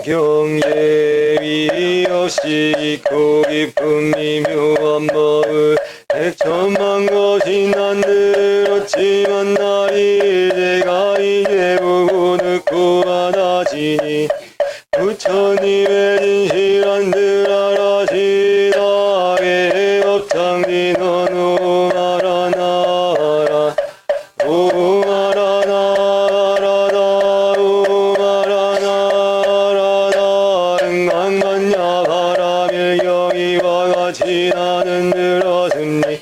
경계위 없이 깊고 깊은 미묘한 마을 백천만 것이 난 들었지만 나이 제가 이제 보고 듣고 받아지니 부처님의 진실한 들 알아시다게 업장지 너무 알아나라 오 알아나라다 오 알아나라다 응강만야 바라밀경이와 같이 나는 들었습니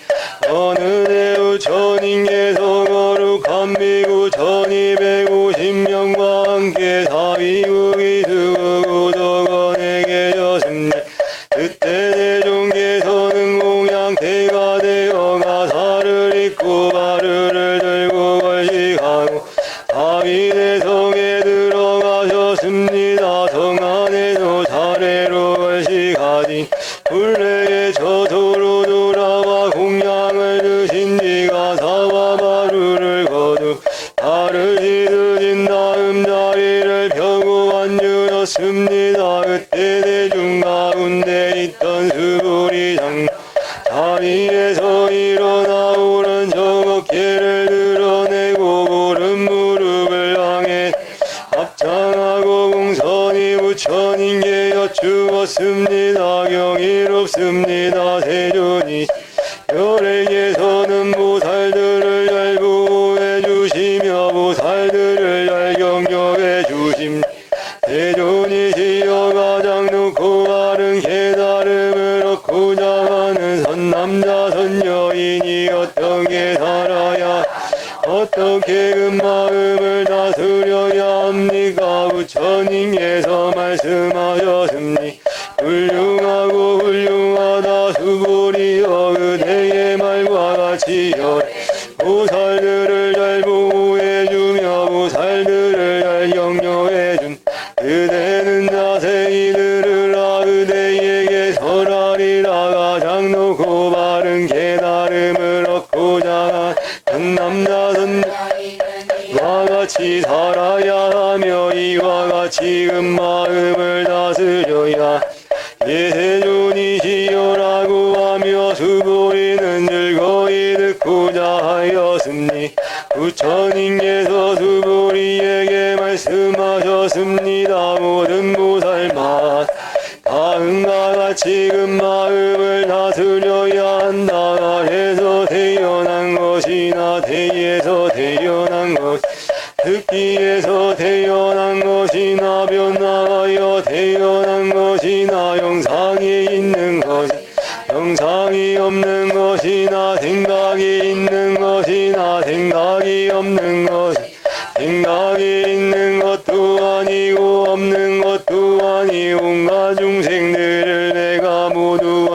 어느 대우 천인께서 거룩한 미국 1250명과 함께 사위국이 수고 덕원에 계셨습니다. 그때 대종께서는 공양태가 되어 가사를 입고 가르를 들고 걸식하고 사위대성에 들어가셨습니다. 성 안에서 차례로 걸식하니 둘레에 저소로 돌아와 공양을 드신 뒤 가사와 마루를 거두 달을 씻으신 다음 자리를 펴고 앉으셨습니다. 그때 대중 가운데 있던 수보리 장 자리에서 일어나 오른쪽 어깨를 드러내고 오른 무릎을 향해 합장하고 공손히 부처님께 여쭈었습니다. 경이롭습니다. 세존이 혈에게서는 보살들을 잘 보호해 주시며 보살들을 잘 경영해 주심 세존이시여 가장 높고 바른 깨달음을 얻고자 하는 선남자 선여인이 어떻게 살아야 어떻게 그 마음을 다스려야 합니까? 부처님께서 말씀하셨습니 훌륭하고 훌륭하다 수보리여 그대의 말과 같이여 보살들을 잘 보호해주며 보살들을 잘 격려해준 그대는 자세히 들으라 그대에게 설하리라 가장 높고 바른 깨달음을 얻고자 한 남자 선와 같이 살아야 하며 이와 같이 그 마음을 다스려야 예세존이시여라고 하며 수보리는 즐거이 듣고자 하였으니 부처님께서 수보리에게 말씀하셨습니다. 모든 보살만 다음과 같이 그 마음을 다스려야 한다. 아래서 태어난 것이나 태에서 태어난 것 듣기에서 태어난 것이나 변화하여 태어난 것이나 영상이 있는 것 영상이 없는 것이나 생각이 있는 것이나 생각이 없는 것 생각이 있는 것도 아니고 없는 것도 아니고 온갖 중생들을 내가 모두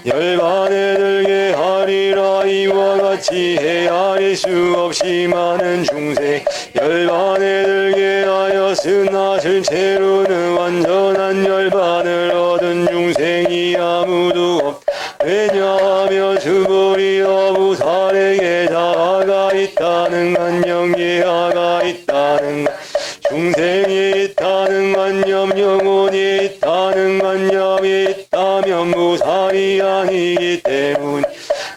열반에 들게 하리라. 이와 같이 헤아릴 수 없이 많은 중생 열반에 들게 하였으나 실제로는 완전한 열반을 얻은 중생이 아무도 없다. 왜냐하면 수보리여 보살에게 자아가 있다는 건 영예아가 있다는 건 중생이 있다는 관념 영혼이 있다는 관념이 있다면 보살이 아니기 때문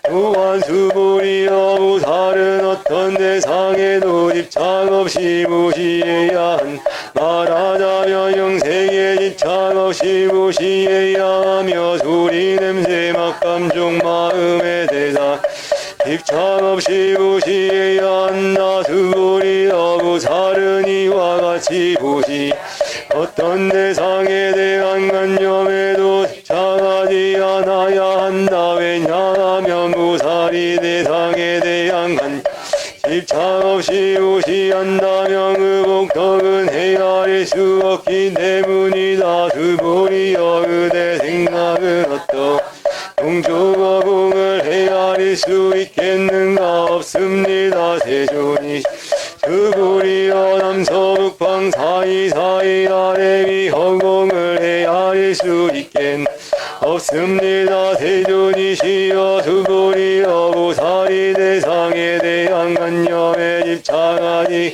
또한 수보리여 보살은 어떤 대상에도 집착 없이 무시해야 한 말하자면 영생에 집착 없이 무시해야 하며 소리 냄새 맛감종 마음의 대상 집착 없이 무시해야 한다. 수보리여 보살은 이와 같이 보시 어떤 대상에 대한 관념에도 집착하지 않아야 한다. 왜냐하면 보살이 대상에 대한 관념 집착 없이 무시한다면 그 복덕은 헤아릴 수 없기 때문이다. 수보리여 그대 생각은 어떠 동조거공을 헤아릴 수 있겠는가? 없습니다. 세존이 수보리여 남서북방 사이사이 아래 위 허공을 헤아릴 수 있겠 없습니다. 세존이시여 수보리여 보살이 대상에 대한 관념에 집착하지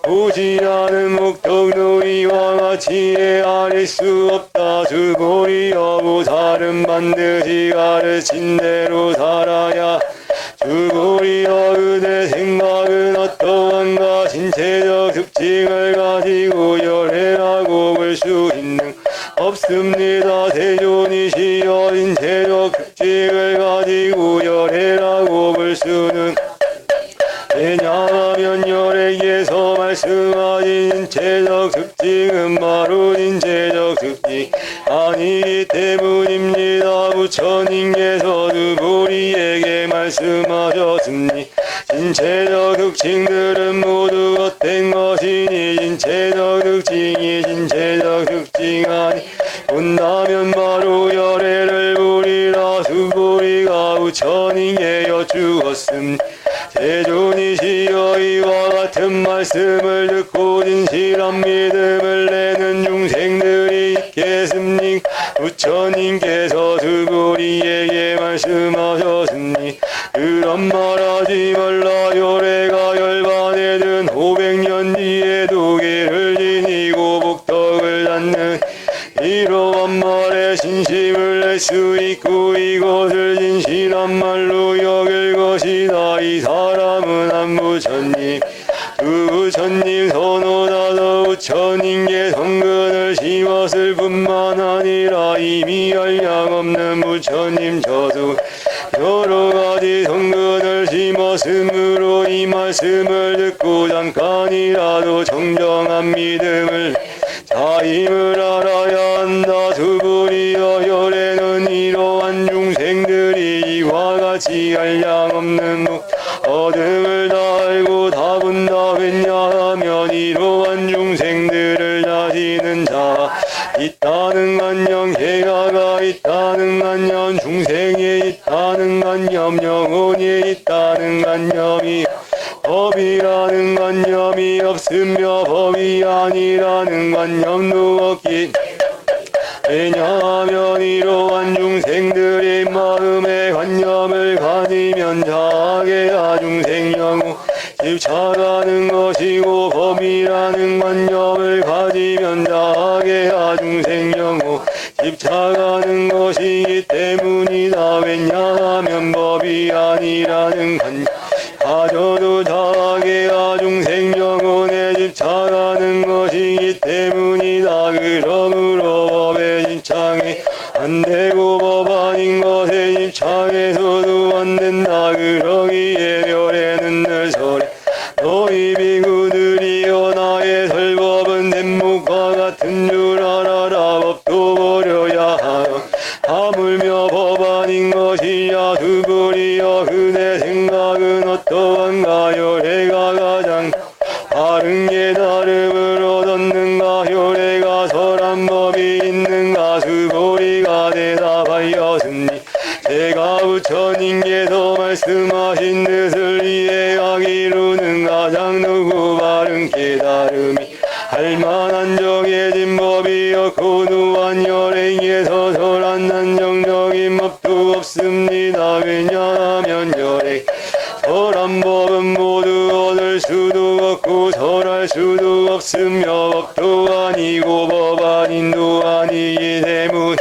보지 않은 목적도 이와 같이 헤아릴 알 수 없다. 주보리 여부살은 반드시 가르친 대로 살아야 주보리여 그대 생각은 어떠한가. 신체적 특징을 가지고 열애라고 볼 수 있는 없습니다. 세존이시여 신체적 특징을 가지고 열애라고 볼 수는 왜냐하면 열애에서 말씀하신 신체적 특징은 바로 신체적 특징 아니기 때문입니다. 부처님께서 주보리에게 말씀하셨으니 신체적 특징들은 모두 헛된 것이니 신체적 특징이 신체적 특징 아니 본다면 바로 열애를 부리라. 주보리가 부처님께 여쭈었습니다. 세존이시여 이와 같은 말씀을 듣고 진실한 믿음을 내는 중생들이 있겠습니까? 부처님께서 주보리에게 말씀하셨으니 그런 말하지 말라. 열애가 열반에든 500년 뒤에 도계를 지니고 복덕을 갖는 이러한 말에 진심을 낼 수 있고 이것을 진실한 말로 여길 것이다. 이 사람은 한 부처님 두 부처님 선호다서 부처님께 성근을 심었을 뿐만 아니라 이미 한량없는 부처님 저도 여러가지 성근을 심었으므로 이 말씀을 듣고 잠깐이라도 정정한 믿음을 자임을 알아야 한다. 주보리여 열애는 이러한 중생들이 이와 같이 한량없는 어둠을 다 알고 다 본다. 왜냐하면 이러한 중생들을 다시는 자 있다는 관념 개가가 있다는 관념 중생에 있다는 관념 영혼에 있다는 관념이 법이라는 관념이 없으며 법이 아니라는 관념도 없기 왜냐하면 이러한 중생들이 마음의 관념을 가지면 자아계야 중생영우 집착하는 것이고 법이라는 관념을 가지면 자아계야 중생영우 집착하는 것이기 때문이다. 왜냐하면 법이 아니라는 관념 가져도 자아계야 중생영혼에 집착하는 것이기 때문이다. 그러므로 법에 집착이 안 되고 법 아닌 것에 집착해서도 안 된다. 그러기에 열애는 늘 설해 너희 비구들이여 나의 설법은 댄목과 같은 줄 알아라. 법도 버려야 하여 하물며 법 아닌 것이야. 주보리여 그대 생각은 어떠한가. 열애가 가장 바른 깨달음을 얻었는가. 열애가 설한 법이 있는가. 주보리가 대답하였으니 제가 부처님께서 말씀하신 뜻을 이해하기로는 가장 높고 바른 깨달음이 할만한 정해진 법이었고 또한 열애에서 설한 한정적인 법도 없습니다. 왜냐하면 열애 설한 법은 모두 얻을 수도 없고 설할 수도 없으며 법도 아니고 법 아닌도 아니기 때문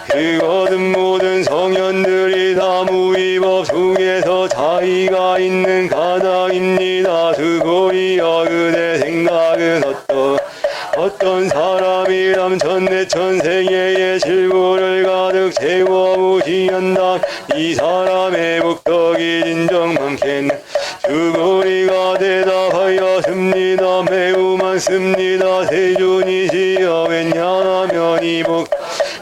그것은 모든 성현들이 다 무위법 속에서 차이가 있는 가닥입니다. 주보리여 그대 생각은 어떤 사람이람 천내천세계의 질고를 가득 채워 무시한다. 이 사람의 복덕이 진정 많겠네. 주보리가 대답하였습니다. 매우 많습니다. 세존이시여 왜냐하면 이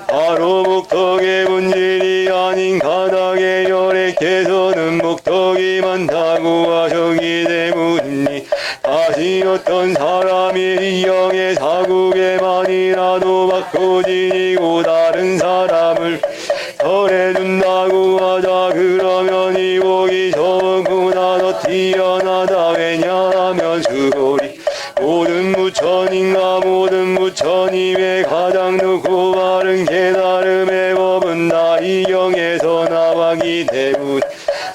바로 복덕의 본질이 아닌 가닥의 열애께서는 복덕이 많다고 하셨기 때문이니 다시 어떤 사람이 이영의 사국에만이라도 받고 지니고 다른 사람을 설해준다고 하자. 그러면 이 복이 적구나 더 뛰어나다. 왜냐하면 주보리 모든 부처님과 모든 부처님의 가장 높고 바른 깨달음의 법은 다 이경에서 나왔기 때문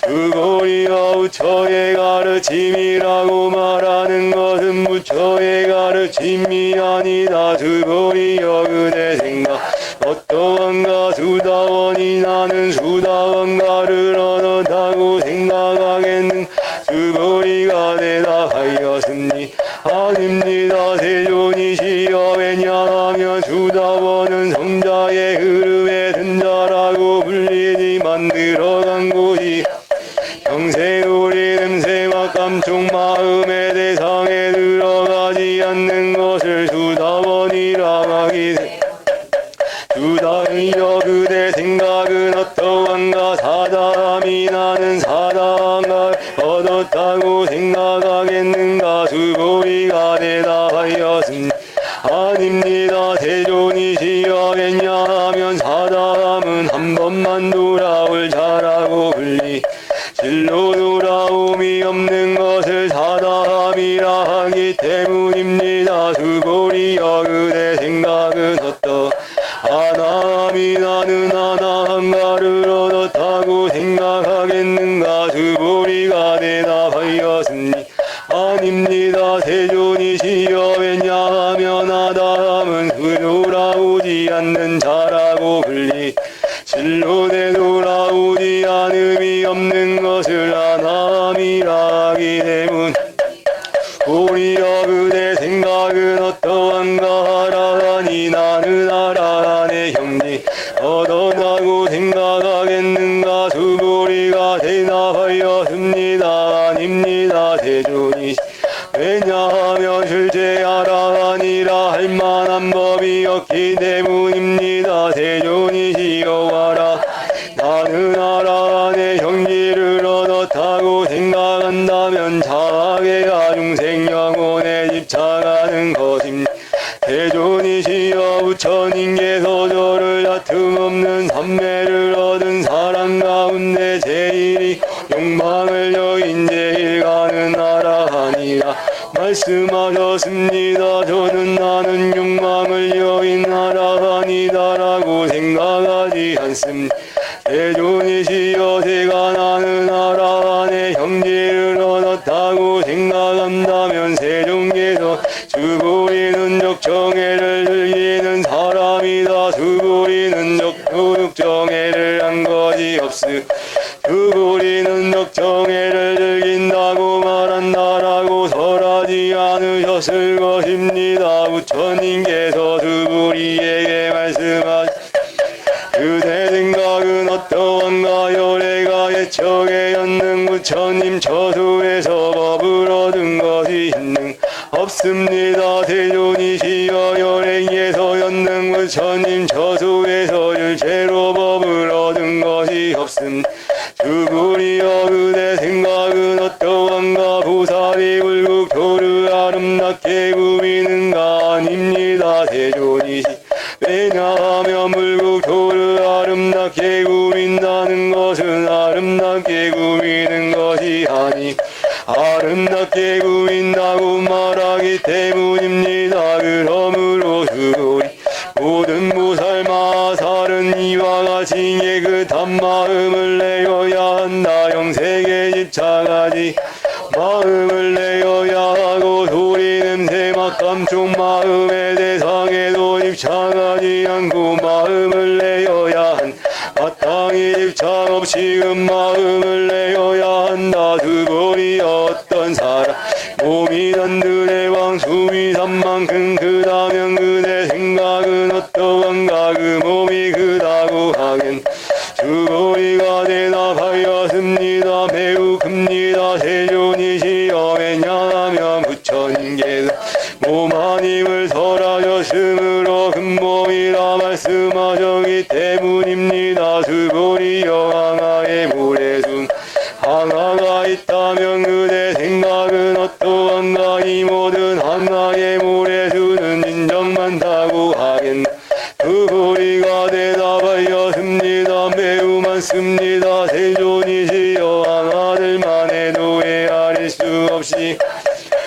그거리여 부처의 가르침이라고 말하는 것은 부처의 가르침이 아니다. 그거리여 그대 생각 어떠한가 수다원이 나는 수다원가를 얻었다고 생각하겠는 그거리가 대답하였으니 아닙니다. 세존이시여 왜냐하면 수다원은 성자의 흐름에 든 자라고 불리니 만들어간 곳이 평생우리 냄새와 감촉 마음의 대상에 들어가지 않는 것을 수다원이라 하기 수다이여 그대 생각은 어떠한가 사다함이 나는 사다함을 얻었다고 생각하겠는가 수고리가 대답하였습니다. 아닙니다. 세존이시여 왜냐하면 사다함은 한 번만 돌아올 자라고 불리 실로 돌아옴이 없는 것을 사다함이라 하기 때문입니다. 수고리여 그대 생각은 아나함이 나는 아나함가를 얻었다고 생각하겠는가 수고리가 대답하였으니 아닙니다. 세존이시여 왜냐하면 아다함은 돌아오지 않는 자라고 불리 실로 되돌아오지 않음이 없는 것을 아나함이라 하기 때문 오리여 그대 생각은 어떠한가 하라하니 나는 하라하네 형제 얻어나고 생각하겠는가 수고리가 대답하였습니다. 아닙니다. 세존이 왜냐하면 실제 하라하니라 할 만한 법이 없기 때문입니다. 세존이시여 하라 나는 하라하네 형제를 얻었다고 생각한다면 자하게 아중생 영혼에 집착하는 것입니다. 세존이시여 부처님께서 저를 다툼없는 삼매를 얻은 사람 가운데 제일이 욕망을 여인 제일 가는 하라하니라 말씀하셨습니다. 저는 나는 욕망을 여인 하라하니다라고 생각하지 않습니다. 세존이시여 제가 나는 하라하네 형제를 얻었다고 생각한다면 세존께서 수고리는 적정해를 즐기는 사람이다. 수고리는 적정해를 한 것이 없으 수고리는 적정해를 즐긴다고 말한다라고 설하지 않으셨을 것입니다. 부처님께서 수고리에게 말씀하셨 그대 생각은 어떠한가 열애가 애척에 였는 부처님 처소에서 법을 얻은 것이 있는 없습니다. 세존이시여 열애에서 였는 부처님 처소에서 일체로 법을 얻은 것이 없음 주구리여 그대 생각은 어떠한가 보살이 불국 교를 아름답게 구비는가 아닙니다. 세존이시 왜냐하면 불국 교를 아름답게 구빈다는 것은 아름답게 구비는 것이 아니 아름답게 구빈다고 말하기 때문입니다. 그러므로 수고리 모든 보살 마살은 이와 같이 깨끗한 마음을 내어야 한다. 영색에 집착하지 마음을 내어야 하고 소리 냄새 맛감촉 마음의 대상에도 집착하지 않고 마음을 내어야 한 마땅히 집착 없이 그 마음을 내어야 한다. 수고리 어떤 사람 몸이 단들의 왕수미 산만큼 크다면 그대 생각은 어떠한가 그 몸이 크다고 하긴 수고리가 대답하였습니다. 매우 큽니다. 세존이시여 왜냐하면 부처님께서 몸 한 힘을 설하셨으므로 큰 몸이라 말씀하셨기 때문입니다. 수고리여 항아의 모래숨 항아가 있다면 그대 생각은 어떠한가 이 모든 항아의 모래수는 인정 많다고 하겠나 수고리가 대답하였습니다. 매우 많습니다. 세존이시여 항아들만 해도 헤아릴 수 없이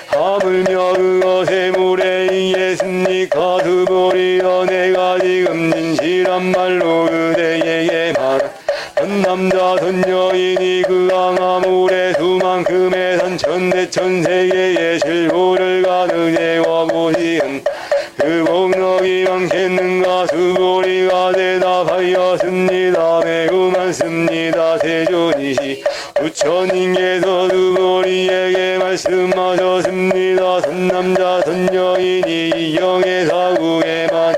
하물며 그것의 모래이겠습니까? 수고리여 내가 지금 진실한 말로 그대에게 말한 선남자 선여인이 그 항아물의 수만큼의 산천대천세계의 실고를 가느냐와 보시은 그 복덕이 많겠는가 수고리가 대답하였습니다. 매우 많습니다. 세존이시 부처님께서 수고리에게 말씀하셨습니다. 선남자 선여인이 이경의 사국에만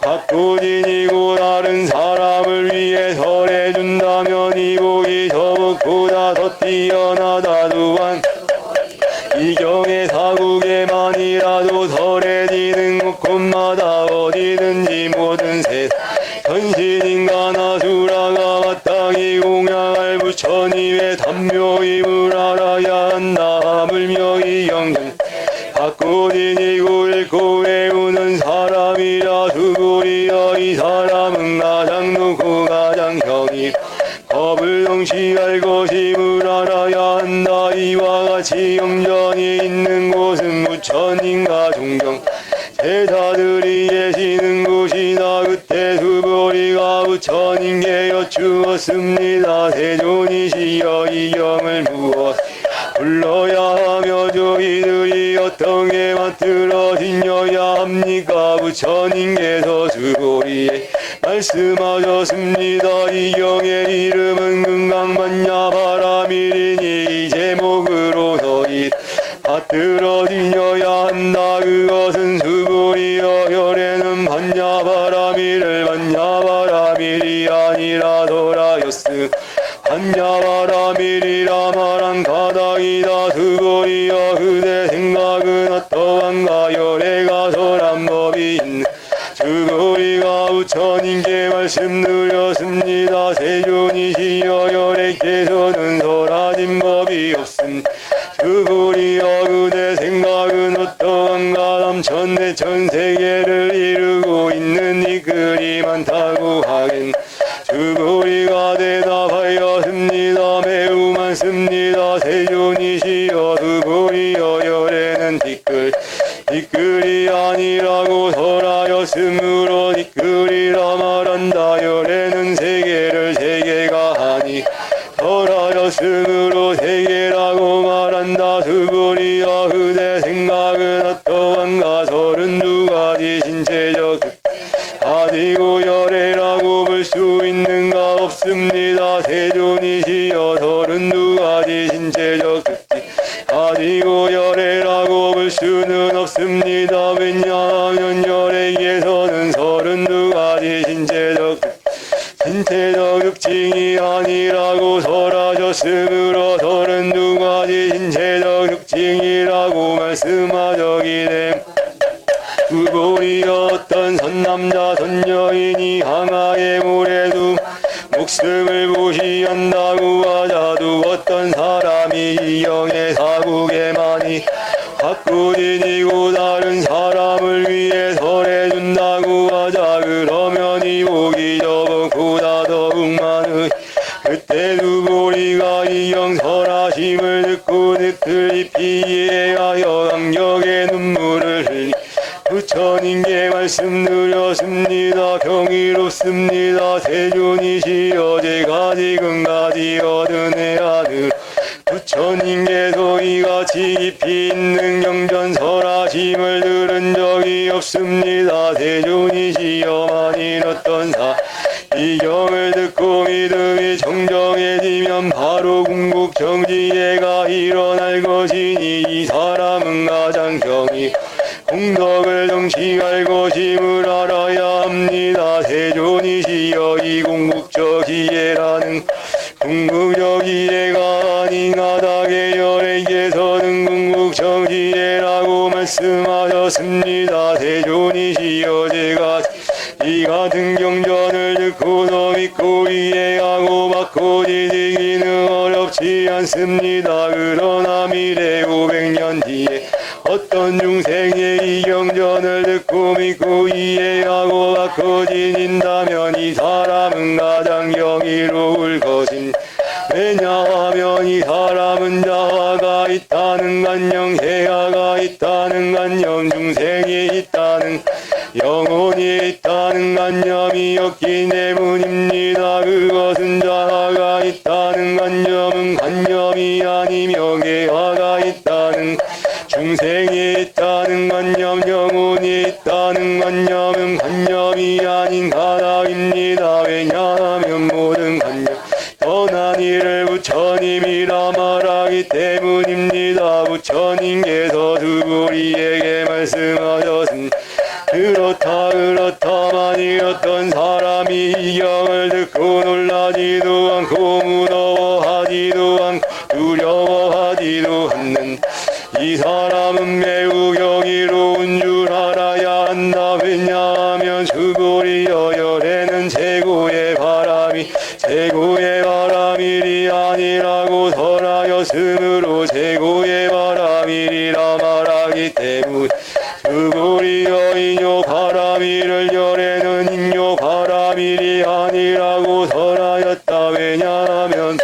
바꾸지니고 다른 사람을 위해 설해준다면 이 복이 저복보다 더 뛰어나다. 또한 이경의 사국에만이라도 설해지는 곳마다 어디든지 모든 세상 현신인가 나수라가 마땅히 공양할 부처님의 단묘임을 알아야 한다. 하물며 이경은 바꾸지니고 읽고 외우는 사람이라 수고리여 이 사람은 가장 높고 가장 형이 법을 동시할 것임을 알아야 한다. 이와 같이 영전이 있는 곳은 부처님과 종경 제자들이 계시는 곳이다. 그때 수고리가 부처님께 여쭈었습니다. 세존이시여 이경을 무엇 불러야 하며 저희들이 어떻게 만들어지녀야 합니까? 부처님께서 수고리에 말씀하셨습니다. 이경의 이름은 금강만야바라밀이니 이 제목으로 너희 받들어지녀야 한다. 그것은 수고리여 혈에는 반야바라밀을 반야바라밀이 아니라 도라였으 반야바라밀이라 말한 가닥이다. 수고리여 그대 생각은 어떠한가? 열애가 설한 법이 있는 수고리가 부처님께 말씀드렸습니다. 세존이시여 열애께서는 설하진 법이 없음. 수고리여 그대 생각은 어떠한가? 남천대천세계를 이루고 있는 이 글이 많다고 하긴 수고리가 대답하였습니다. 매우 많습니다. 세존이시여 수고리여 열애는 뒷글이 아니라고 설하였으므로 뒷글이라 말한다. 열애는 세계를 세계가 아니 설하였으므로 세계라고 말한다. 수고리여 그대 생각은 어떠한가? 32가지 신체적 가지고 열애라고 볼 수 있는가? 없습니다. 세존이시여 32가지 신체적 특징 가지고 열애라고 볼 수는 없습니다. 왜냐하면 열애에서는 32가지 신체적 특징이 아니라고 설하셨으므로 32가지 신체적 특징이라고 말씀하셨기 때문에 수고리여 어떤 선남자 선여인이 항아의 물에도 목숨을 보시한다고 하자도 어떤 사람이 이경의 사국에만이 바꾸지니고 다른 사람을 위해 설해준다고 하자. 그러면 이 복이 저보다 더욱 많으. 그때 수고리가 이경 설하심을 듣고 늑들이 피해하여 감격의 눈물을 흘리 부처님께 말씀드렸습니다. 경이롭습니다. 세존이시여 제가 지금까지 얻은 해안을 부처님께서 이같이 깊이 있는 경전 설하심을 들은 적이 없습니다. 세존이시여 만일 어떤 이 경을 듣고 믿음이 정정해지면 바로 궁극정지해가 일어날 것이니 이 사람은 가장 경이 공덕을 정시할 것임을 알아야 합니다. 세존이시여 이 궁극적 이해라는 궁극적 이해가 아닌 가닥의 열애께서는 궁극적 이해라고 말씀하셨습니다. 세존이시여 제가 이 같은 경전을 듣고서 믿고 이해하고 바꾸지기는 어렵지 않습니다. 그러나 미래 500년 뒤에 어떤 중생의 이 경전을 듣고 믿고 이해하고 바꾸지닌다면 이 사람은 가장 경이로울 것임. 왜냐하면 이 사람은 자아가 있다는 관념, 해아가 있다는 관념, 중생이 있다는 영혼이 있다는 관념이 없기 때문입니다. 그것은 자아 개화가 있다는 관념은 관념이 아니며 개화가 있다는 중생이 있다는 관념 영혼이 있다는 관념은 관념이 아닌 가닥입니다. 왜냐하면 모든 관념 떠난 이를 부처님이라 말하기 때문입니다. 부처님께서 두부리에게 말씀하셨습니다. 그렇다만이 어떤 사람이 이 경을 듣고 놀라지도 않고 무서워하지도 않고 두려워하지도 않는 이 사람은 매우 경이로운 줄 알아야 한다. 왜냐하면 주보리여 열에는 최고의 바람일이 아니라고 설하였으므로 최고의 바람일이라 말하기 때문 주보리여 인요 바람일을 열에는 인요 바람일이 아니라고 설하였다. 왜냐하면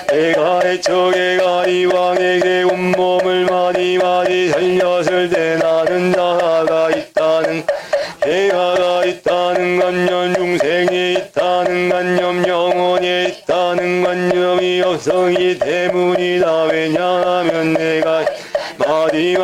내가 애초에가 이왕에게 온몸을 많이 살렸을 때 나는 자아가 있다는 개화가 있다는 관념 중생이 있다는 관념 영혼이 있다는 관념이 없었기 때문이다. 왜냐하면 내가 마디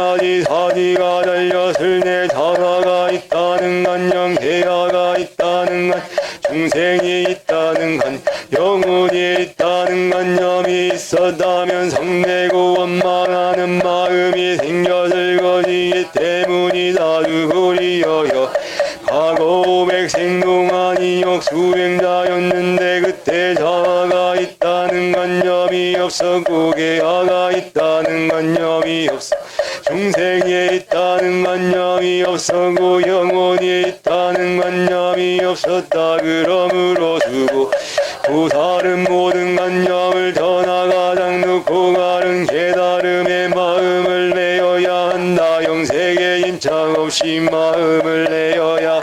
사지가 달렸을 내 자아가 있다는 관념 개화가 있다는 관념 중생이 있다는 관념 영혼이 있다는 관념이 있었다면 성내고 원망하는 마음이 생겼을 것이기 때문이다. 두부리여여 과거 500생 동안 인욕 수행자였는데 그때 자아가 있다는 관념이 없었고 개화가 있다는 관념이 없어 중생이 있다는 관념이 없었고 영혼이 있다는 관념이 없었다. 그러므로 두고 보살은 모든 관념을 떠나가장 놓고 가는 깨달음의 마음을 내어야 한다. 영색에 임착 없이 마음을 내어야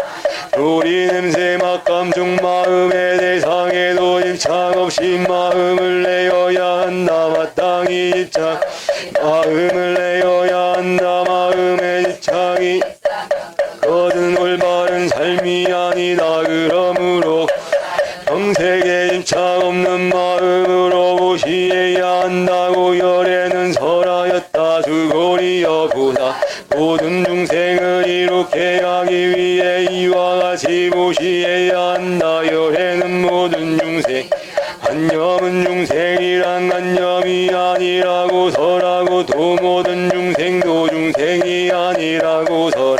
조리 냄새 맛감중 마음의 대상에도 임착 없이 마음을 내어야 한다. 마땅히 임착 마음을 내어야 한다. 마음의 임착이 그것은 올바른 삶이 아니다. 그러므로 영색에 임착 없는 마음으로 보시해야 한다고 열에는 설하였다. 주보리여 보사 모든 중생을 이롭게 하기 위해 이와 같이 보시해야 한다. 열에는 모든 중생 관념은 중생이란 관념이 아니라고 설하고 또 모든 중생도 중생이 아니라고 설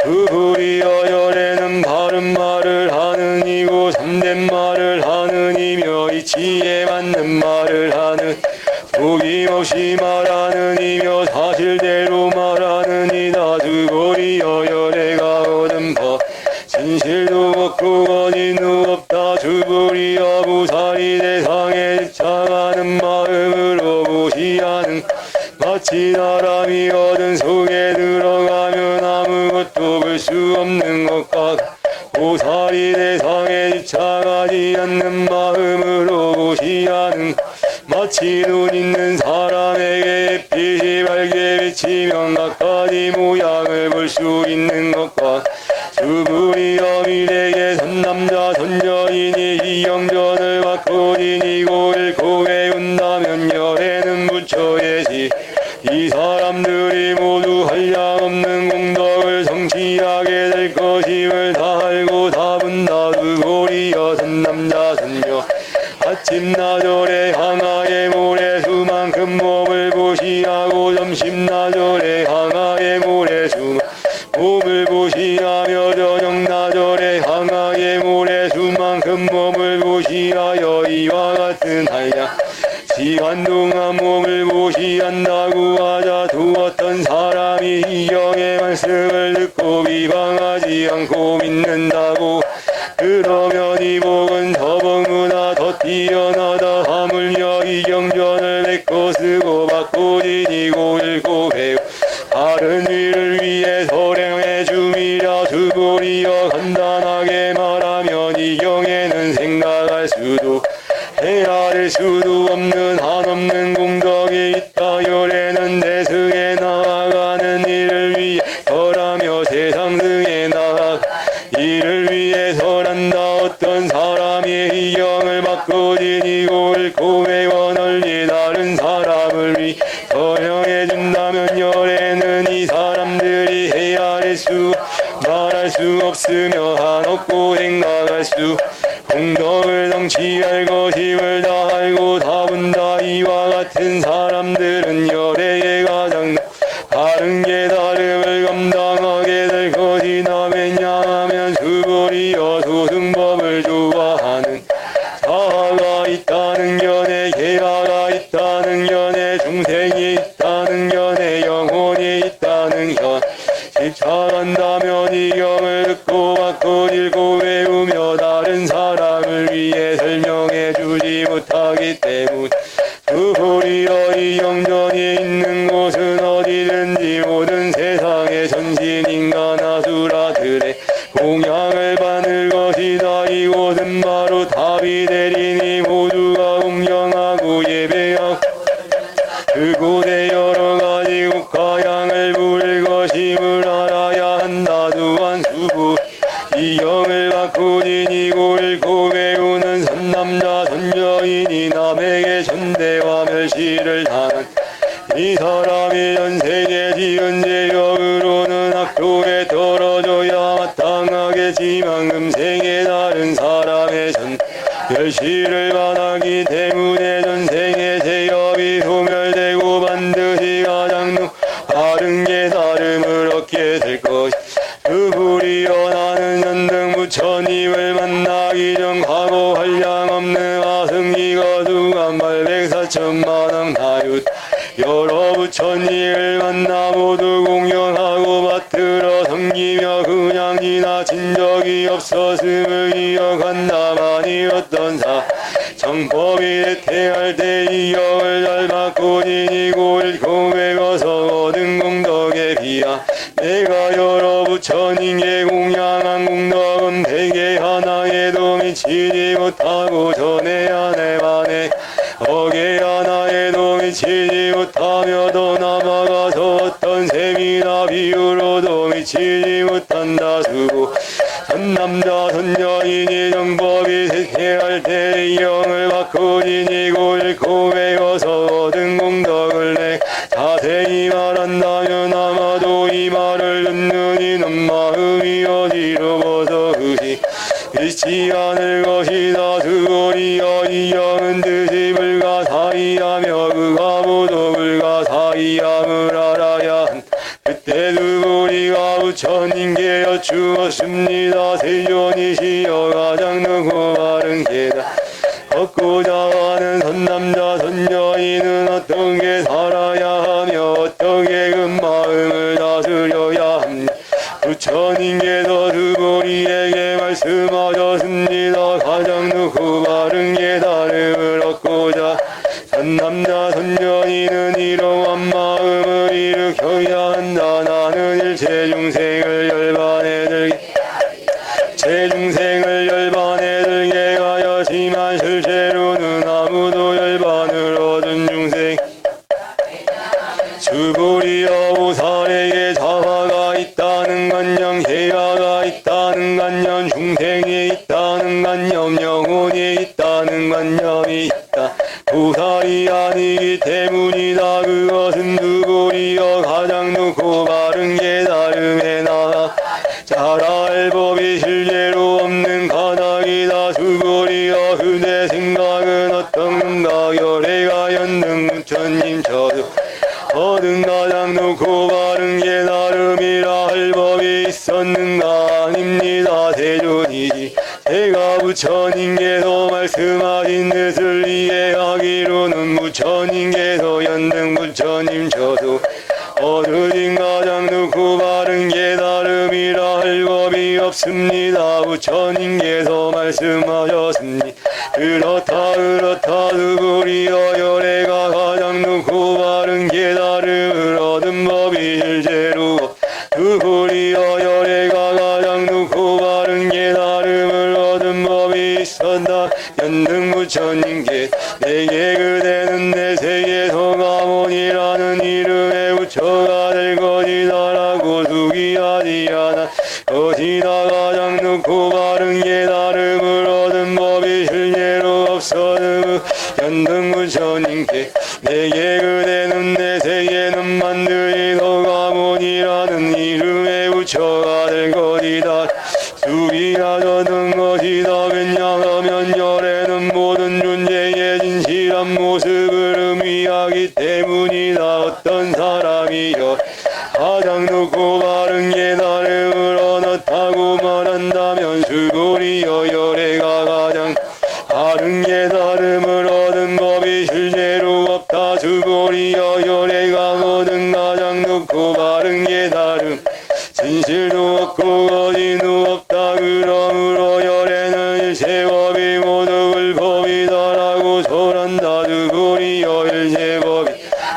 주부리여 열에는 바른 말을 하는 이고 참된 말을 하는 이며 이치에 맞는 말을 하는 속임없이 말하는 이며 사실대로 말하는 이다. 주보리여 열애가 얻은 법 진실도 없고 거짓도 없다. 주보리여 보살이 대상에 집착하는 마음으로 무시하는 마치 사람이 어둠 속에 들어가면 아무것도 볼 수 없는 것과 보살이 대상에 집착하지 않는 마음으로 무시하는 마치 눈 있는 사람에게 빛이 밝게 비치면 각가지 모양을 볼 수 있는 것과 주부리여 미래의 선남자 선녀이니 이 영전을 받고 지니고 읽고 외운다면 열에는 부처의지 이 사람들이 모두 한량없는 공덕을 성취하게 될 것임을 다 알고 다 본다. 주보리여 선남자 선녀 아침나절에 항아의 모래수만큼 몸을 보시하고 점심나절에 항아의 모래수만큼 몸을 보시하며 저녁나절에 항아의 모래수만큼 몸을 보시하여 이와 같은 한량 시간 동안 몸을 보시한다고 하자 두 어떤 사람이 이경의 말씀을 듣고 비방하지 않고 믿는다고 그러면 이 복은 저 복보다 더 뛰어나다. 하물며 이 경전을 맺고 쓰고 받고 지니고 읽고 배우 다른 일을 위해 소량해 줌이라. 주보리여 간단하게 말하면 이 경에는 생각할 수도 헤아릴 수도 없는 한없는 공덕이 있다. 열에는 대승에 나아가는 일을 위해 설하며 세상승에 나아가 이를 위해 설한다. 어떤 사람이 이 경을 받고 지니 아니고 옳고 매워 널리 다른 사람을 위 서명해준다면 열애는 이 사람들이 헤아릴 수 말할 수 없으며 한없고 생각할 수 공덕을 성취할 것임을 다 알고 다 본다. 이와 같은 사람들은 열애의 가장 다른 깨달음을 감당하게 될 것이다. 왜냐하면 수고리여 소승법을 좋아하는 자아가 있다는 견해, 계하가 있다는 견해, 중생이 있다는 견해, 영혼이 있다는 견 집착한다면 이 경을 듣고 받고 읽고 외우며 다른 사람을 위해 설명해 주지 못하기 때문 수고리여 이 영전이 있는 곳은 어디든지 모든 세상의 전신 인간 아수라들의 공양을 받을 것이다. 이곳은 바로 답이 되리니 모두가 공경하고 예배하고 그곳에 여러 가지 국가향을 부릴 것임을 알아야 한다. 또한 수부 이 영을 받고 지니고 읽고 배우는 선남자 선여인이 남에게 전대와 멸시를 당한 이 사람이 전생에 지은 죄력으로는 악독에 떨어져야 마땅하겠지만 금생에 다른 사람의 전 멸시를 받았기 때문에 전생의 죄업이 소멸되고 반드시 가장 바른 깨달음을 얻게 될 것이 그불이여 나는 전등 부처님을 만나기 전 과거 한량없는 화승기가 두간 말백사천만왕 나윳 여러 부처님을 만나 모두 공경하고 받들어 섬기며 그냥 지나친 적이 없었음을 기억한다만이 어떤 사 정법이 대퇴할 때 이 영을 잘 받고 지니고 읽고 외워서 얻은 공덕에 비하 내가 여러 부처님께 공양한 공덕은 대개 하나에도 미치지 못하고 전에 안에 만에 어게 하나에도 미치지 못하며 더 남아가서 어떤 셈이나 비유로도 미치지 못한다. 수고 선남자 선여인이 정법이 대퇴할 때 이 영을 받고 지니고 읽고 외워서 얻은 공덕을 내 자세히 말한다면 아마도 이 말을 듣는 이는 마음이 어지러워서 의식 잊지 않을 것이다. 수고리여 이 영은 뜻이 불가사의하며 그가 모두 불가사의함을 알아야 한 그때 수고리가 부처님께 여쭈었습니다. 세존이시여 가장 누구 바른 계단 얻고자 하는 선남자 선여인은 어떻게 살아야 하며 어떻게 그 마음을 다스려야 합니까? 부처님께서 수고리에게 말씀하셨습니다. 가장 누구 바른 깨달음을 얻고자 선남자 선여인은 이러한 마음을 일으켜야 한다. 나는 일체 중생을 열반에 들게 제중생을 열반에 들게 하였지만 실제로는 아무도 열반을 얻은 중생 수고리여 우살에게 자화가 있다는 관념 해야가 있다는 관념 중생이 있다는 관념 영혼이 있다는 관념이 있다. 우살이 아니기 때문이다. 그것은 수고리여 가장 높고 바른 깨달음에 나아 잘할 법이 실제로 없는 가닥이다. 수고리여 그대 생각은 어떤가 열애가 연등 부처님 저도 얻은 가장 높고 바른 깨달음이라 할 법이 있었는가? 아닙니다. 세존이지 제가 부처님께서 말씀하신 뜻을 이해하기로는 부처님께서 연등 부처님 저도 얻으신 가장 높고 바른 깨달음이라 할 법이 없습니다. 부처님께서 말씀하셨습니다. 그렇다 수고리여 열애가 가장 높고 바른 깨달음을 얻은 법이 실제로 수고리여 열애가 가장 높고 바른 깨달음을 얻은 법이 있었다. 연등 부처님께 내게 그대는 내 세계에서 가몬이라는 이름의 부처가 될 것이다 라고 수기하지 않아 것이다. 가장 높고 바른 깨달음을 얻은 법이 실제로 없어도 연등부처님께 내게 그대는 내 세계는 만들이도 가문이라는 이름에 부처가 될 것이다. 수기가 젖은 것이다. 왜냐하면 열에는 모든 존재의 진실한 모습을 의미하기 때문이다. 어떤 사람이여 가장 높고 바른 깨달음을 얻었다고 말한다면 수고리여 열애가 가장 바른 깨달음을 얻은 법이 실제로 없다. 수고리여 열애가 얻은 가장 높고 바른 깨달음 진실도 없고 거짓도 없다. 그러므로 열애는 일체법이 모두 불법이다라고 설한다. 수고리여 일체법이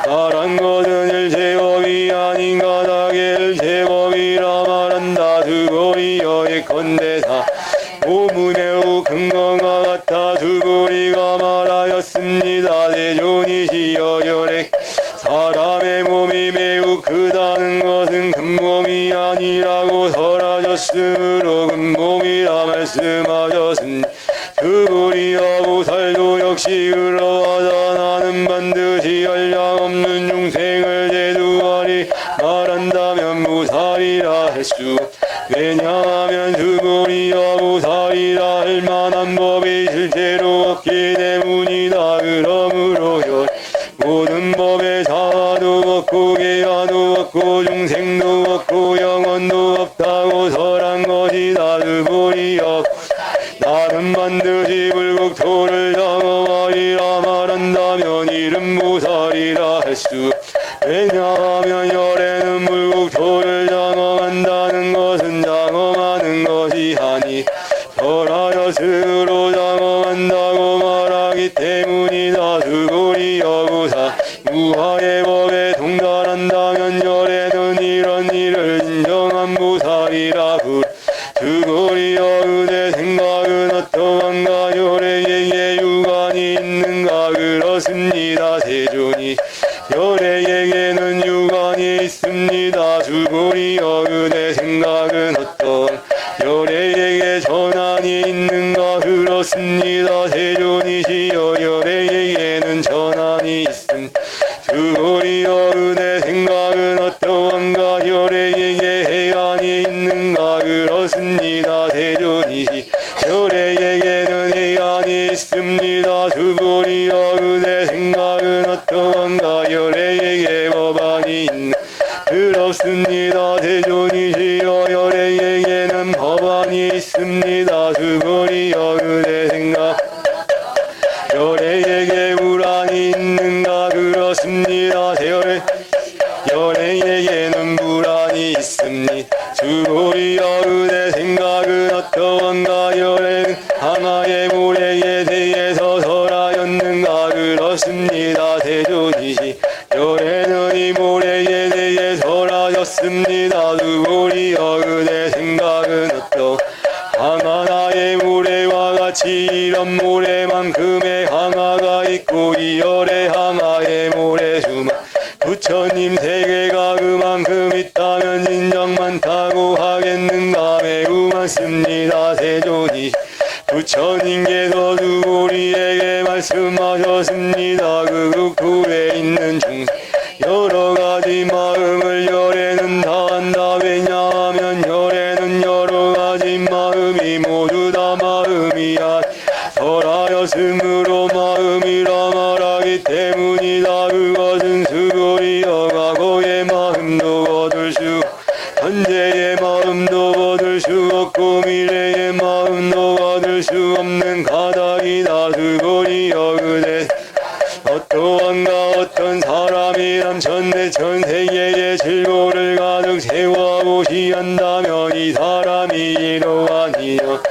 말한 것은 일체법이 아닌 가닥의 일체법이라 말한다. 수고리여 예컨대사 몸은 매우 큰 것과 같아. 수고리가 말하였습니다. 대존이시여 열애 사람의 몸이 매우 크다는 것은 큰 몸이 아니라고 설하셨으므로 큰 몸이라 말씀하셨습니다. 수고리여 보살도 역시 그러하다. 나는 반드시 한량 없는 중생을 제도하리 말한다면 무살이라 할 수. 왜냐하면 수고리여 보살이라 할 만한 법이 실제로 없기 때문이다. 그러므로 열 모든 법에 자아도 없고 계야도 없고 중생도 없고 영혼도 없다고 설한 것이다. 수고리여 나는 반드시 불국토를 장엄하리라 말한다면 이름 보살이라 할 수. 왜냐하면 열에는 불국토를 장엄한다는 것은 장엄하는 것이 아니 설하였으므로 장엄한다고 말하기 때문이다. 수고리여 보살 무하의 법에 동달한다면 열에는 이런 일을 인정한 보살이라 부르. 수고리여 그대 생각은 어떠한가. 열애에게 유관이 있는가. 그렇습니다. 세존이 열애에게는 유관이 있습니다. 수고리여 그대 생각은 어떠한 열애에게 전환이 있는가. 그렇습니다. 세존이시여 열애에게는 전환이 있습니다. 수고리여 그대 생각은 어떠한가. 열애에게 해안이 있는가. 그렇습니다. 세존이시 열애에게는 해안이 있습니다. 수고리여 그대 생각은 어떠한가. 열애에게 법안이 있는 그렇습니다. 세존이시여 열애에게는 법안이 있습니다. 수고리여 그대 생각 열애에게 불안이 있는가. 그렇습니다. 열애에게는 불안이 있습니다. 수고리여 그대 생각은 어떠한가. 열애는 하나의 모래에 대해서 설하였는가. 그렇습니다. 세존이시 열애는 이 모래에 대해 설하였습니다. 수고리여 그대 생각은 어떠 하나의 모래와 같이 이런 모래만큼의 항아가 있고 이 열의 항아의 모래수만 부처님 세계가 그만큼 있다면 인정 많다고 하겠는가. 매우 많습니다. 세존이 부처님께서 수고리에게 말씀하셨습니다. 그 후에 있는 중생 여러 가지 마음을 열애는 다 한다. 왜냐하면 열애는 여러 가지 마음이 모두 다 마음이야 설하였으므로 마음이라 말하기 때문이다. 그것은 수고리여 과거의 마음도 거둘 수 현재의 마음도 거둘 수 없고 미래의 마음도 거둘 수 없는 가닥이다. 수고리여 그대 어떠한가. 어떤 사람이 남천대천 세계의 질고를 가득 채워하고 시한다면 이 사람이 이러하니요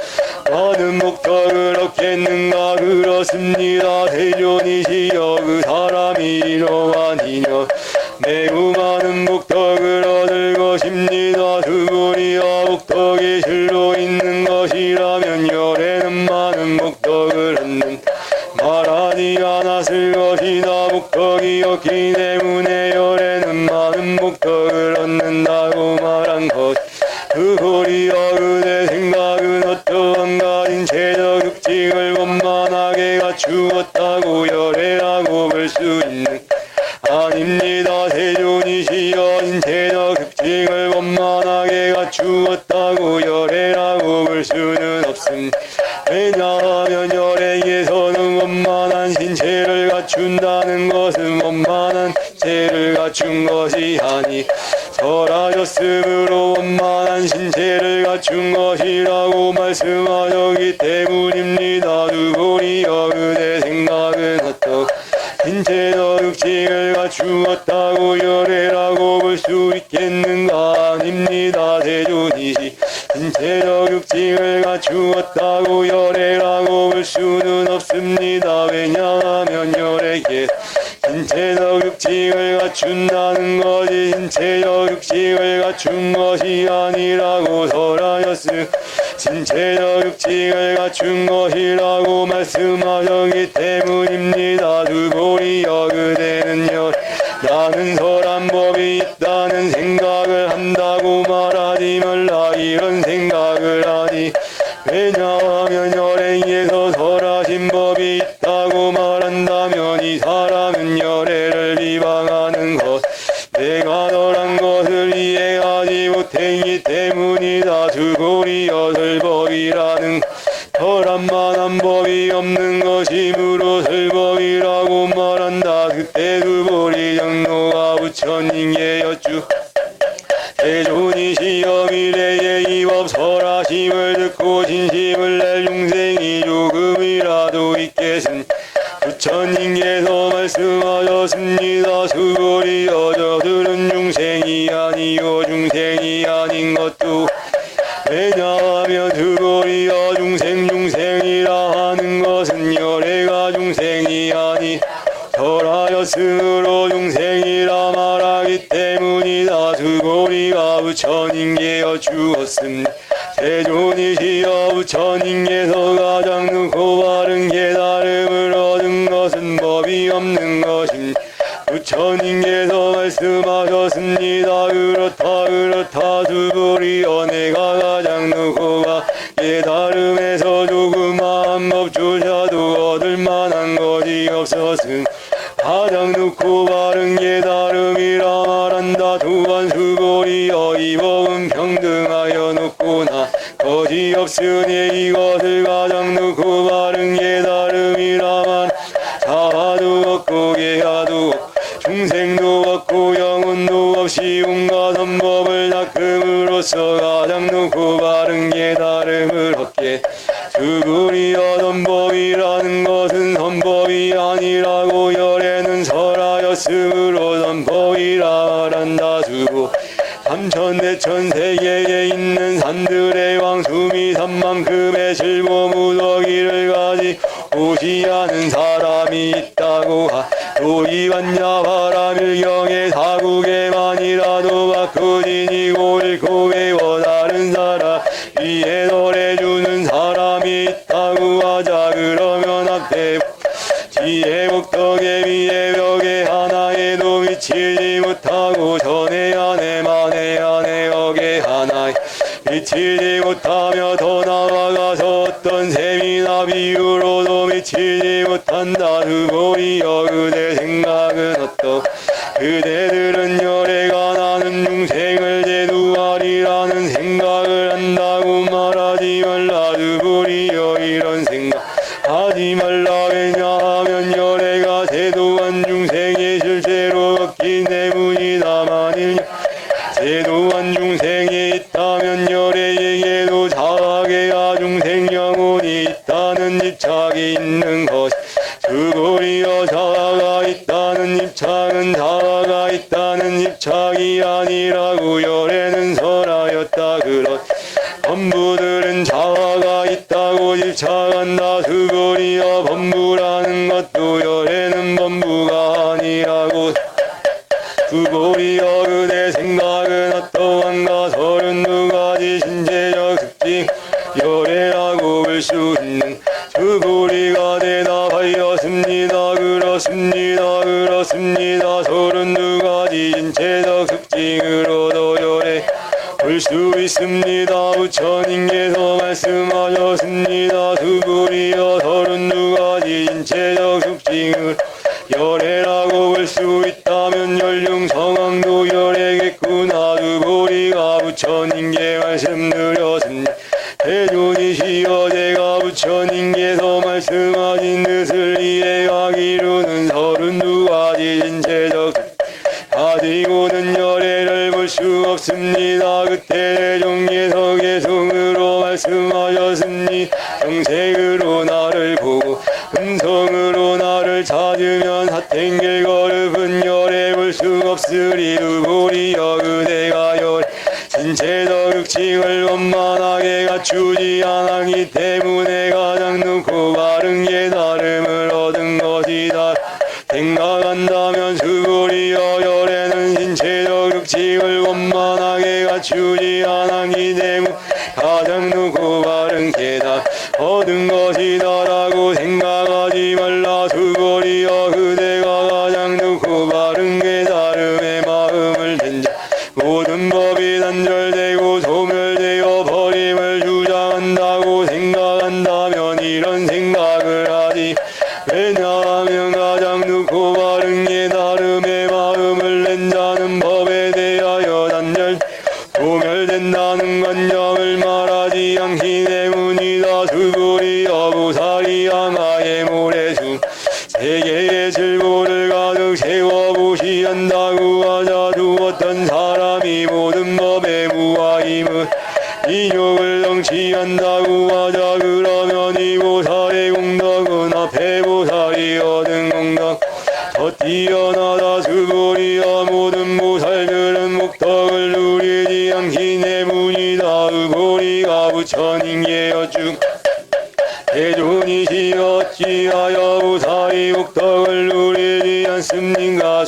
많은 목적을 얻겠는가. 그렇습니다. 세존이시여 그 사람이 이러하니요 매우 많은 목덕을 얻을 것입니다. 수고리여 목덕이 실로 있는 것이라면 열에는 많은 목덕을 얻는 말하지 않았을 것이다. 목덕이 없기 때문에 열에는 많은 목덕을 얻는다고 말한 것. 수고리여 그대 생각은 어떠한가. 인체적 흑직을 원만하게 갖추었다고 주었다고 열애라고 볼 수 있는 아닙니다. 세존이시여 인체적 특징을 원만하게 갖추었다고 열애라고 볼 수는 없습니다. 왜냐하면 열애에서는 원만한 신체를 갖춘다는 것은 원만한 신체를 갖춘 것이 아니 설하였으므로 원만한 신체를 갖춘 것이라고 말씀하셨기 때문입니다. 두고리여 그대 생각은 어떠 신체적 특징을 갖추었다고 열애라고 볼 수 있겠는가? 아닙니다. 세존이시 신체적 특징을 갖추었다고 열애라고 볼 수는 없습니다. 왜냐하면 열애에 신체적 특징을 갖춘다는 것이 신체적 특징을 갖춘 것이 아니라고 설하였으 신체적 특징을 갖춘 것이라고 말씀하셨기 때문입니다. 두고리여 그대는 나는 설한 법이 있다는 생각을 한다고 말하지 말라. 이런 생각을 하니 왜냐하면 열애에서 설하신 법이 있다고 말한다면 이 사람은 열애를 비방하는 것 내가 설한 것을 이해하지 못했기 때문이다. 두고리여 설법이라는 설한 만한 법이 없는 것이므로 설법이라고 말한다. 그때 두보리 장로가 부처님께 여쭈 세존이시여 미래의 이 법 설하심을 듣고 진심을 낼 중생이 조금이라도 있겠은 부처님께서 말씀하셨습니다. 수고리여 저들은 중생이 아니요 중생이 아닌 것도 왜냐하면 수고리여 중생이라 하는 것은 열애가 중생이 아니 설하였으므로 중생이라 말하기 때문이다. 수고리가 부처님께 여쭈었습니다. 세존이시여 부처님께서 가장 늦고 바른 깨달음을 얻은 것은 법이 없는 것입니다. 부처님께서 말씀하셨습니다. 그렇다 수고리여 내가 가장 늦고 깨달음에서 조그마한 법조차도 얻을 만한 것이 없었음 가장 늦고 바른 깨달음이라 말한다. 또한 수고리여 이 법은 평등하여 높구나 거지 없으니 이것을 가장 늦고 바른 깨달음이라만 자아도 없고 계하도 없고 중생도 없고 영혼도 없이 온갖 선법을 닦음으로써 가장 늦고 바른 깨달음을 얻게 수고리여 선법이라는 것은 선법이 아니라고 열애는 설하였으므로 선법이라 말한다. 수고 삼천대천 세계에 있는 산들의 왕수미 산만큼의 질고 무더기를 가지 오지 않은 사람이 있다고 또 이반야 바라밀경의 사국에만이라도 바꾸지니고 읽고 외워 다른 사람 위에 노래주는 사람이 있다고 하자. 그러면 앞에 지혜 복덕의 위에 벽에 하나에도 미치지 못하고 전에 안에 만에 안에 벽에 하나에 미치지 못하며 더 나아가서 어떤 셈이나 비유로도 미치지 못한다. 수고리여 그대 생각은 어떠 그대들은 열애가 나는 중생을 제도하리라는 생각을 한다고 말하지 말라. 수고리여 이런 생각 하지 말라. 왜냐하면 열애가 제도한 중생이 실제로 없기 때문이다. 만일 제도한 중생이 있다면 열애에게도 자아계야 중생 영혼이 있다는 집착이 있는 것 수고리여 자아가 있다는 집착은 자아가 있다는 집착이 아니라고 열애는 설하였다. 그렇 범부들은 자아가 있다고 집착한다. 수고리여 범부라는 것도 열애는 범부가 아니라고 수고리여 그대 생각은 어떠한가? 32가지 신체적 특징 열애라고 볼 수 있는 수고리가 대답하였습니다. 그렇습니다. 32가지 신체적 특징으로도 열애 볼 수 있습니다. 부처님께서 말씀하셨습니다. 수고리여 32가지 신체적 특징 말씀을 열애라고 볼 수 있다면 연륜성왕도 열애겠구나. 두보리가 부처님께 말씀드렸으니 대존이시여 제가 부처님께서 말씀하신 뜻을 이해하기로는 32가지 신체적 가지고는 열애를 볼 수 없습니다. 그때 대종께서 개성으로 말씀하셨으니 정색으로 나를 보고 음성으로 나를 찾으면 사탱길 거듭은 열애 볼 수 없으리. 두보리여 그대가 열애 신체적 흑징을 원만하게 갖추지 않았기 때문에 가장 높고 바른 깨달음을 얻은 것이다 생각한다면 두보리여 열애는 신체적 흑징을 원만하게 갖추지 않았기 때문에 가장 높고 바른 깨달음 얻은 것이다라고 생각하지 말라. 두보리여 그대가 가장 높고 바른 깨달음의 마음을 든자 모든 법이 단절되고 소멸되어 버림을 주장한다고 생각한다면 이런 생각을 하지. 왜냐하면 가장 높고 바른 깨달음의 마음을 낸 자는 법에 대하여 단절 소멸된다는 관념을 말하지 않기 때문이다. 두보리여 보살이 양하의 모래수 세계의 질보를 가득 세워 무시한다고 하자. 두었던 사람이 모든 법에 무아임을 인욕을 덩치한다고 하자. 그러면 이 보살의 공덕은 앞에 보살이 얻은 공덕 더 뛰어나다. 두보리여 모든 보살들은 목덕을 누리지 않기 때문이다. 두보리가 부처님께 여쭈 대존이시여 어찌하여 보살이 목덕을 누리지 않습니까?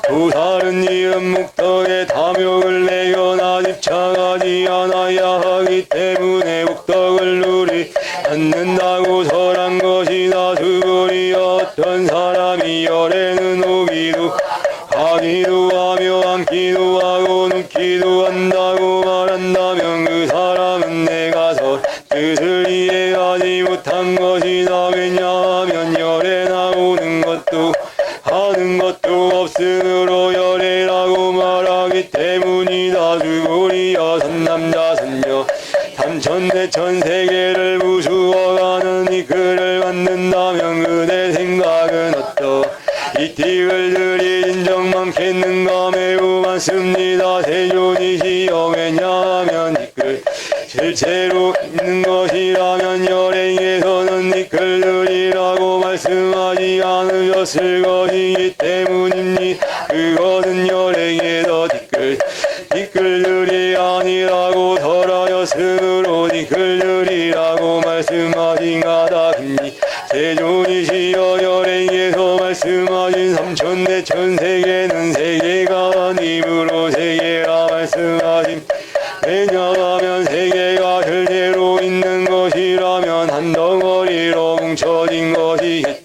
보살은 이은 목덕에 탐욕을 내거나 집착하지 않아야 하기 때문에 목덕을 누리지 않는다고 설한 것이다. 두보리여 어떤 사람이 열애는 오기도 하기도 하며 앉기도 하고 눕기도 한다고 말한다면 그 사람은 내가 설 뜻을 이해하지 못한 것이다. 왜냐하면 열애 나오는 것도 하는 것도 없으므로 열애라고 말하기 때문이다. 두보리여 선남자 선녀 삼천대천 세계를 부수어가는 이 글을 받는다면 그대 생각은 어떠? 이 띠글 들이 인정 많겠는가? 매우 많습니다. 대존이시여 왜냐하면 이 글 실제로 있는 것이라면 열애에서는 이 글들이라고 말씀하지 않으셨을 것이기 때문입니다. 그것은 열애에서 뒷글들이 아니라고 설하였으므로 뒷글들이라고 말씀하신 가닥입니다. 대존이시여 열애에서 말씀하신 삼천대천 세계는 세계가 아니므로 세계라 말씀하신. 왜냐하면 세계가 실제로 있는 것이라면 한 덩어리로 뭉쳐진 것이겠지.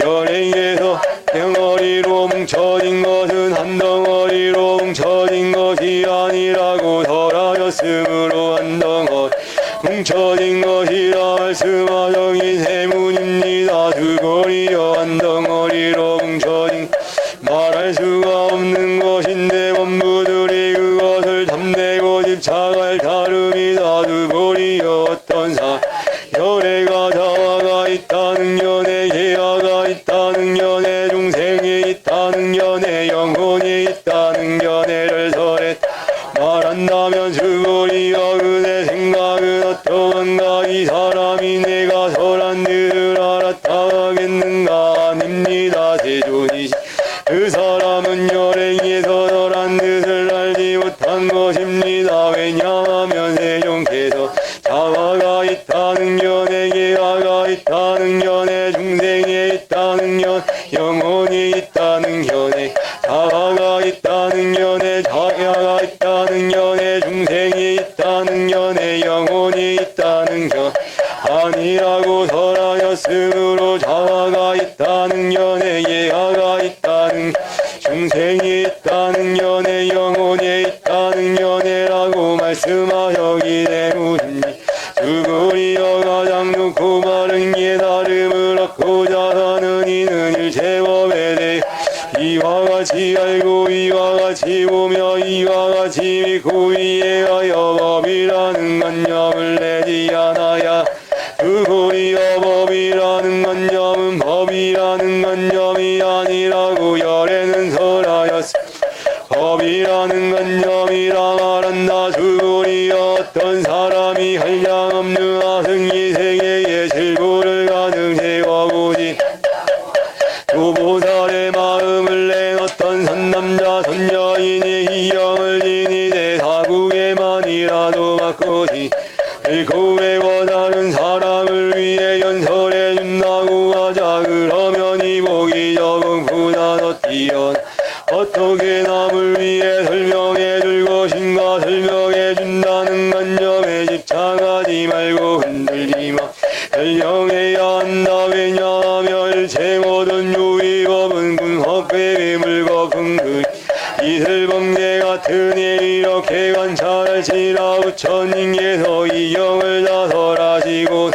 열애에서 덩어리로 뭉쳐진 것은 한 덩어리로 뭉쳐진 것이 아니라고 설하였으므로 한 덩어리 뭉쳐진 것이라 말씀하셨기 때문입니다. 두보리여 한 덩어리로 뭉쳐진 말할 수가 없는 것인데 원부들이 그것을 탐내고 집착할 다름이다. 두보리여 어떤 사 열애가 자화가 있다는 연애 계화가 있다는 연애 중생이 있다는 연애 영혼이 있다는 연애를 설했다 말한다면 두보리여 그대 생각은 어떠한가? 이 사람이 내가 설한 뜻을 알았다 하겠는가? 아닙니다. 대존이시 그 사람은 열애에서 설한 뜻을 알지 못한 것입니다. 왜냐하면 세종께서 자화가 있다는 연애 계화가 있다는 연애 중생에 있다는 연 영혼이 있다는 연애 자화가 있다는 연애 자화가 있다는 연애 중생이 있다는 연애 영혼이 있다는 연 아니라고 설하였으므로 자화가 있다는 연애 계화가 있다는 중생이 있다는 연애 영혼이 있다는 연애라고 말씀하셨기 때문입니다. 두보리여 가장 높고 바른 깨달음을 얻고자 하는 이는 일체법에 대해 이와 같이 알고 이와 같이 보며 이와 같이 믿고 이해하여 법이라는 관념을 내지 않아야 그고리여 법이라는 관념은 법이라는 관념이 아니라고 열에는 설하였으 법이라는 관념이라 말한다. 두고리여 어떤 사람이 한량없는 아승이 세계의 질고를 가능 세워보지 도보살의 마음을 낸 어떤 선남자 선여인이 희영을 지니 대사국에만이라도 바꾸지 읽고 외워 다른 사람을 위해 연설해 준다고 하자. 그러면 이 복이 적은 부담 어떻게 남을 위해 설명해 줄 것인가. 설명해 준다는 관념에 집착하지 말고 흔들리마 설명해야 한다. 왜냐하며 일체 모든 유의법은 군법의 물거품 그 이슬범계 같은 일 이렇게 관찰할지라. 부처님께서 이 경을 다설하시고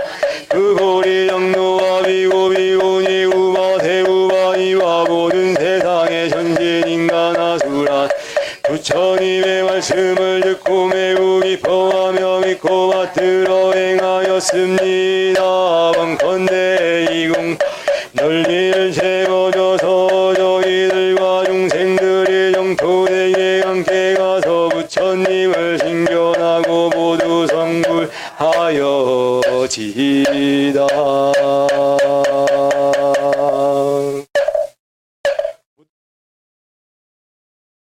그 고리 장로와 비고 비고니 우바 세우바 이와 모든 세상의 전신 인간 아수라 부처님의 말씀을 듣고 매우 기뻐하며 믿고 받들어 행하였습니다. 원컨대 이공 널리를 채워줘서 저희들과 중생들이 정토되게 함께 가서 부처님을 신견하고 모두 성불하여지이다.